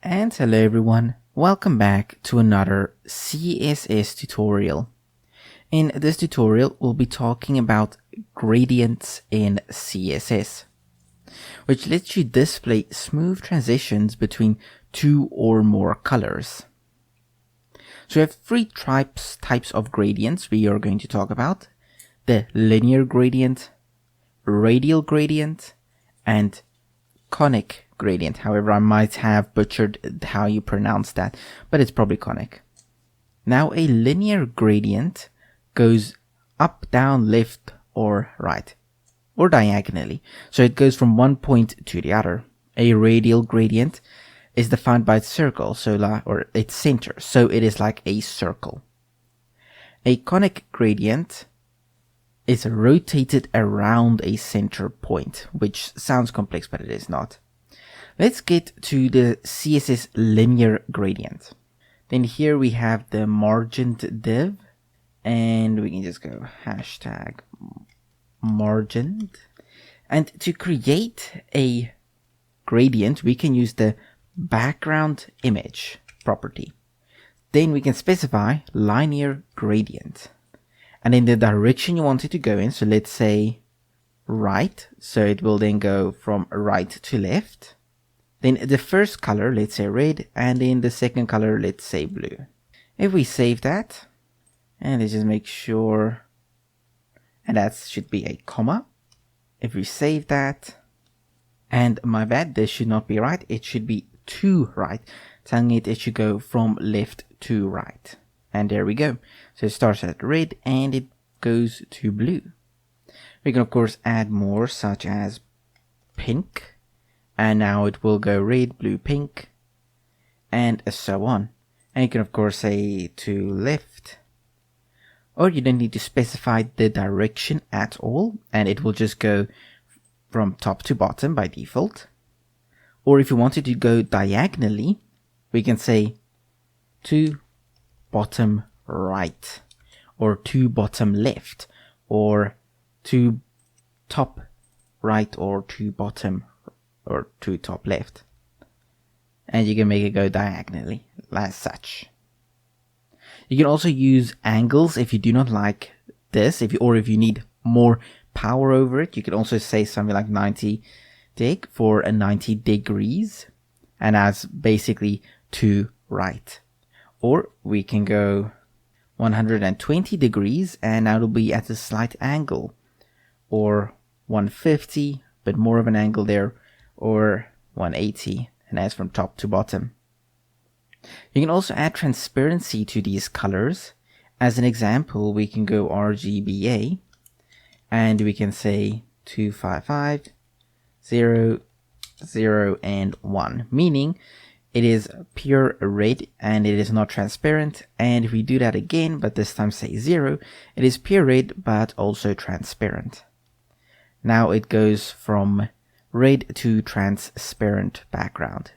And hello everyone, welcome back to another CSS tutorial. In this tutorial we'll be talking about gradients in CSS, which lets you display smooth transitions between two or more colors. So we have three types of gradients we are going to talk about: the linear gradient, radial gradient, and conic gradient. However, I might have butchered how you pronounce that, but it's probably conic. Now, a linear gradient goes up, down, left, or right, or diagonally. So it goes from one point to the other. A radial gradient is defined by its circle, or its center, so it is like a circle. A conic gradient is rotated around a center point, which sounds complex, but it is not. Let's get to the CSS linear gradient. Then here we have the margined div, and we can just go hashtag margined. And to create a gradient, we can use the background image property. Then we can specify linear gradient. And in the direction you want it to go in, so let's say right, so it will then go from right to left. Then the first color, let's say red, and then the second color, let's say blue. If we save that, and let's just make sure, and that should be a comma. If we save that, and my bad, this should not be right, it should be to right, telling it should go from left to right. And there we go. So it starts at red and it goes to blue. We can of course add more, such as pink, and now it will go red, blue, pink, and so on. And you can of course say to left, or you don't need to specify the direction at all, and it will just go from top to bottom by default. Or if you wanted to go diagonally, we can say to bottom right, or to bottom left, or to top right, or to bottom, or to top left. And you can make it go diagonally, as such. You can also use angles if you do not like this, if you need more power over it. You can also say something like 90 deg for a 90 degrees, and that's basically to right. Or we can go 120 degrees, and that'll be at a slight angle, or 150, but more of an angle there, or 180, and that's from top to bottom. You can also add transparency to these colors. As an example, we can go RGBA, and we can say 255, 0, 0, and 1, meaning it is pure red and it is not transparent. And if we do that again, but this time say 0, it is pure red but also transparent. Now it goes from red to transparent background.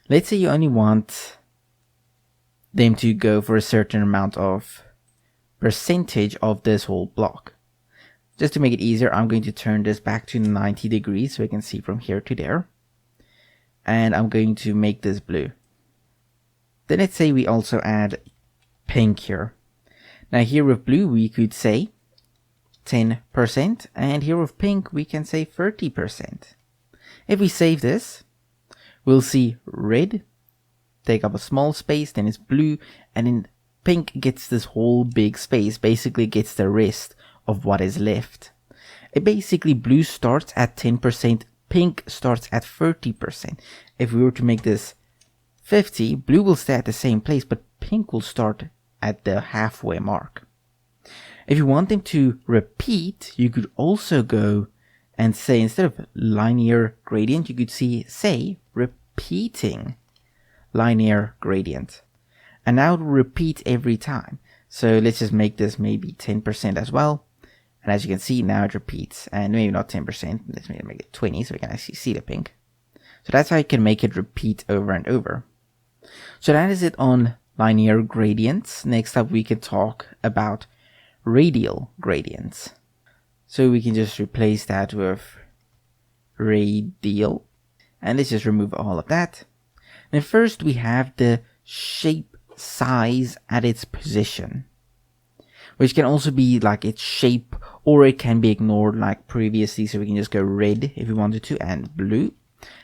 Let's say you only want them to go for a certain amount of percentage of this whole block. Just to make it easier, I'm going to turn this back to 90 degrees so we can see from here to there. And I'm going to make this blue. Then let's say we also add pink here. Now here with blue we could say 10%, and here with pink we can say 30%. If we save this, we'll see red take up a small space, then it's blue, and then pink gets this whole big space, basically gets the rest of what is left. Basically blue starts at 10%, pink starts at 30%. If we were to make this 50, blue will stay at the same place, but pink will start at the halfway mark. If you want them to repeat, you could also go and say, instead of linear gradient, you could say repeating linear gradient. And now it will repeat every time. So let's just make this maybe 10% as well. And as you can see, now it repeats. And maybe not 10%, let's maybe make it 20 so we can actually see the pink. So that's how you can make it repeat over and over. So that is it on linear gradients. Next up we can talk about radial gradients. So we can just replace that with radial. And let's just remove all of that. And first we have the shape size at its position, which can also be like its shape, or it can be ignored like previously. So we can just go red if we wanted to, and blue,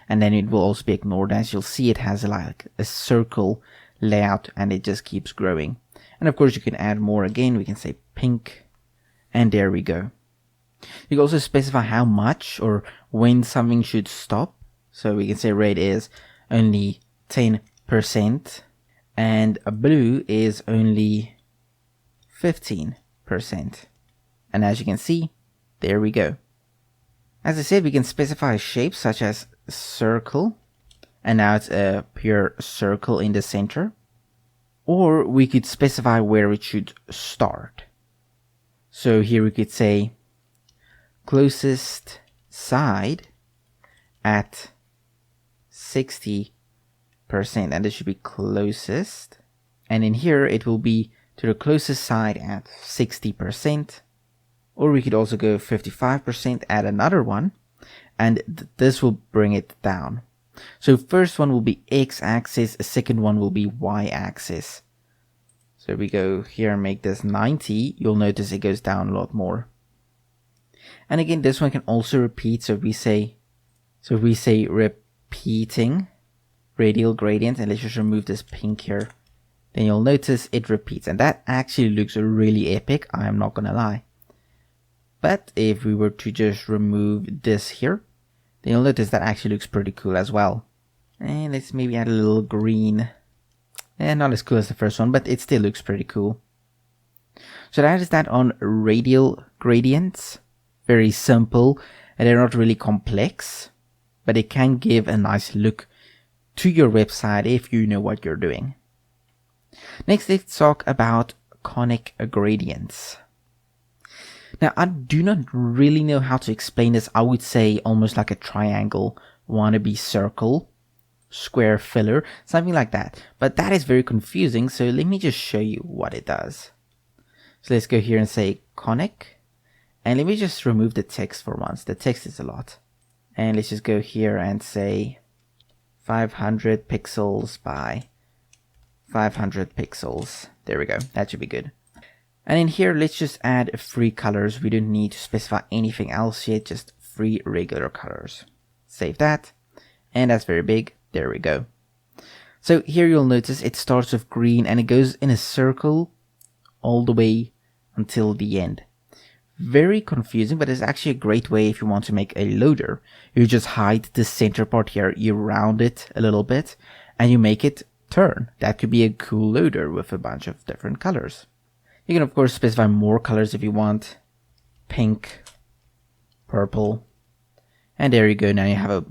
and then it will also be ignored. As you'll see, it has like a circle layout and it just keeps growing. And of course you can add more. Again, we can say pink, and there we go. You can also specify how much or when something should stop. So we can say red is only 10% and a blue is only 15%. And as you can see, there we go. As I said, we can specify shapes such as circle, and now it's a pure circle in the center. Or we could specify where it should start. So here we could say closest side at 60%, and this should be closest. And in here it will be to the closest side at 60%. Or we could also go 55%, add another one, and this will bring it down. So first one will be x-axis, second one will be y-axis. So we go here and make this 90, you'll notice it goes down a lot more. And again, this one can also repeat. So we say repeating radial gradient, and let's just remove this pink here. Then you'll notice it repeats, and that actually looks really epic, I am not gonna lie. But if we were to just remove this here, then you'll notice that actually looks pretty cool as well. And let's maybe add a little green. Not as cool as the first one, but it still looks pretty cool. So that is that on radial gradients. Very simple, and they're not really complex, but it can give a nice look to your website if you know what you're doing. Next, let's talk about conic gradients. Now, I do not really know how to explain this. I would say almost like a triangle, wannabe circle, square filler, something like that. But that is very confusing, so let me just show you what it does. So let's go here and say conic. And let me just remove the text for once. The text is a lot. And let's just go here and say 500 pixels by 500 pixels. There we go. That should be good. And in here, let's just add 3 colors. We don't need to specify anything else yet, just 3 regular colors. Save that. And that's very big. There we go. So here you'll notice it starts with green and it goes in a circle all the way until the end. Very confusing, but it's actually a great way if you want to make a loader. You just hide the center part here, you round it a little bit, and you make it turn. That could be a cool loader with a bunch of different colors. You can of course specify more colors if you want. Pink, purple, and there you go. Now you have a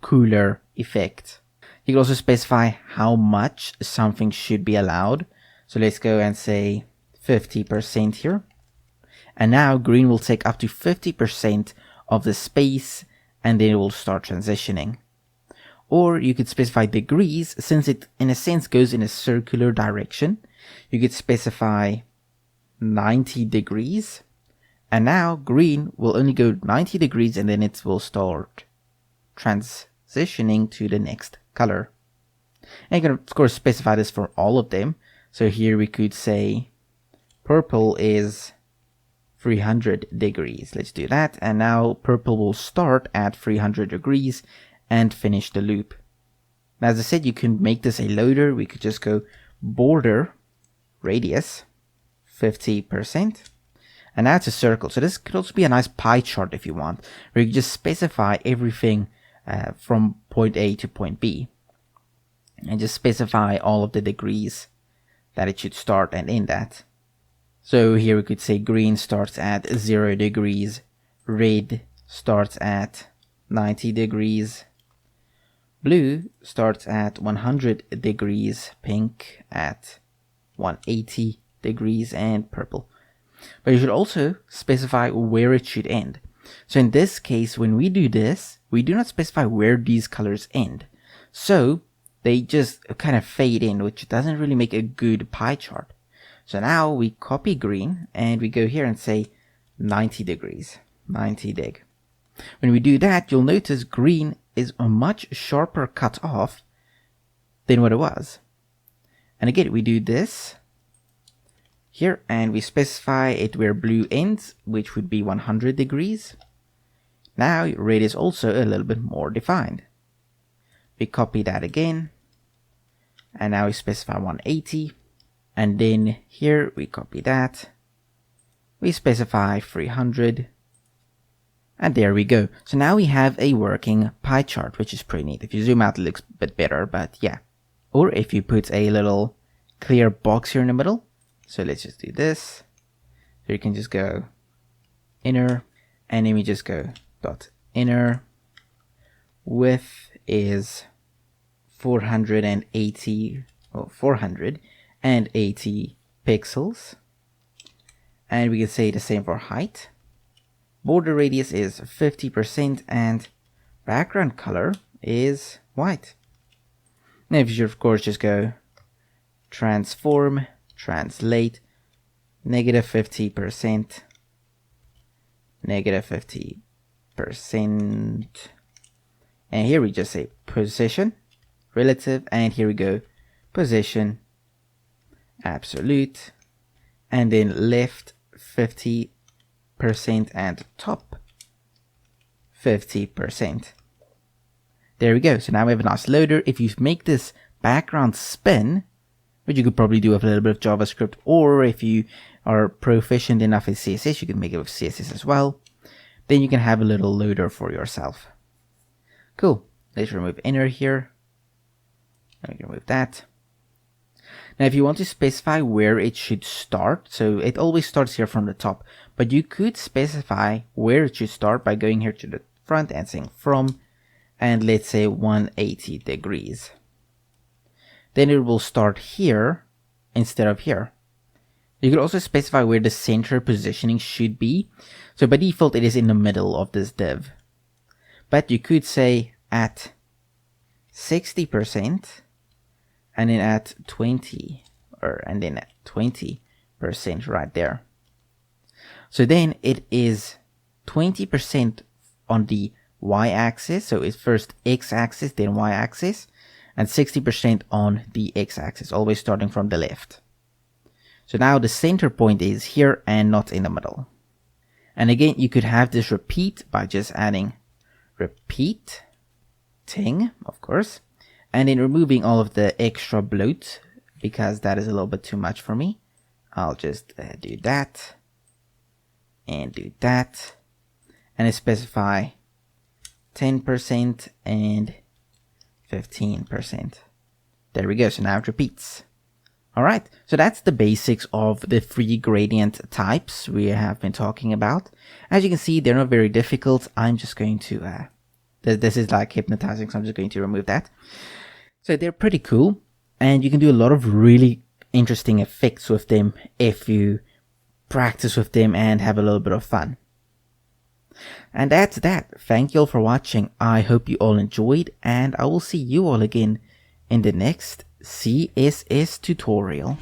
cooler effect. You can also specify how much something should be allowed. So let's go and say 50% here. And now green will take up to 50% of the space, and then it will start transitioning. Or you could specify degrees, since it in a sense goes in a circular direction. You could specify 90 degrees, and now green will only go 90 degrees and then it will start transitioning to the next color. And you can of course specify this for all of them. So here we could say purple is 300 degrees. Let's do that. And now purple will start at 300 degrees and finish the loop. Now, as I said, you can make this a loader. We could just go border radius 50%. And now it's a circle. So this could also be a nice pie chart if you want, where you can just specify everything from point A to point B. And just specify all of the degrees that it should start and end at. So here we could say green starts at 0 degrees, red starts at 90 degrees, blue starts at 100 degrees, pink at 180 degrees, and purple. But you should also specify where it should end. So in this case, when we do this, we do not specify where these colors end. So they just kind of fade in, which doesn't really make a good pie chart. So now we copy green and we go here and say 90 degrees, 90 deg. When we do that, you'll notice green is a much sharper cut off than what it was. And again, we do this here, and we specify it where blue ends, which would be 100 degrees. Now red is also a little bit more defined. We copy that again, and now we specify 180, and then here we copy that, we specify 300, and there we go. So now we have a working pie chart, which is pretty neat. If you zoom out, it looks a bit better, but yeah. Or if you put a little clear box here in the middle, so let's just do this. So you can just go inner, and then we just go dot inner. Width is 480 pixels, and we can say the same for height. Border radius is 50%, and background color is white. Now if you of course just go transform, translate, -50%, -50%, and here we just say position, relative, and here we go position, absolute, and then left 50% and top 50%. There we go. So now we have a nice loader. If you make this background spin, which you could probably do with a little bit of JavaScript, or if you are proficient enough in CSS, you can make it with CSS as well. Then you can have a little loader for yourself. Cool. Let's remove inner here. And we can remove that. Now if you want to specify where it should start, so it always starts here from the top, but you could specify where it should start by going here to the front and saying from, and let's say 180 degrees. Then it will start here instead of here. You could also specify where the center positioning should be. So by default it is in the middle of this div. But you could say at 60%, and then at 20, and then at 20% right there. So then it is 20% on the y-axis, so it's first x-axis, then y-axis, and 60% on the x-axis, always starting from the left. So now the center point is here and not in the middle. And again, you could have this repeat by just adding repeating, of course, and then removing all of the extra bloat, because that is a little bit too much for me. I'll just do that, and do that, and specify 10% and 15%. There we go. So now it repeats. Alright, so that's the basics of the 3 gradient types we have been talking about. As you can see, they're not very difficult. I'm just going to, this is like hypnotizing, so I'm just going to remove that. So they're pretty cool, and you can do a lot of really interesting effects with them if you practice with them and have a little bit of fun. And that's that. Thank you all for watching. I hope you all enjoyed, and I will see you all again in the next CSS tutorial.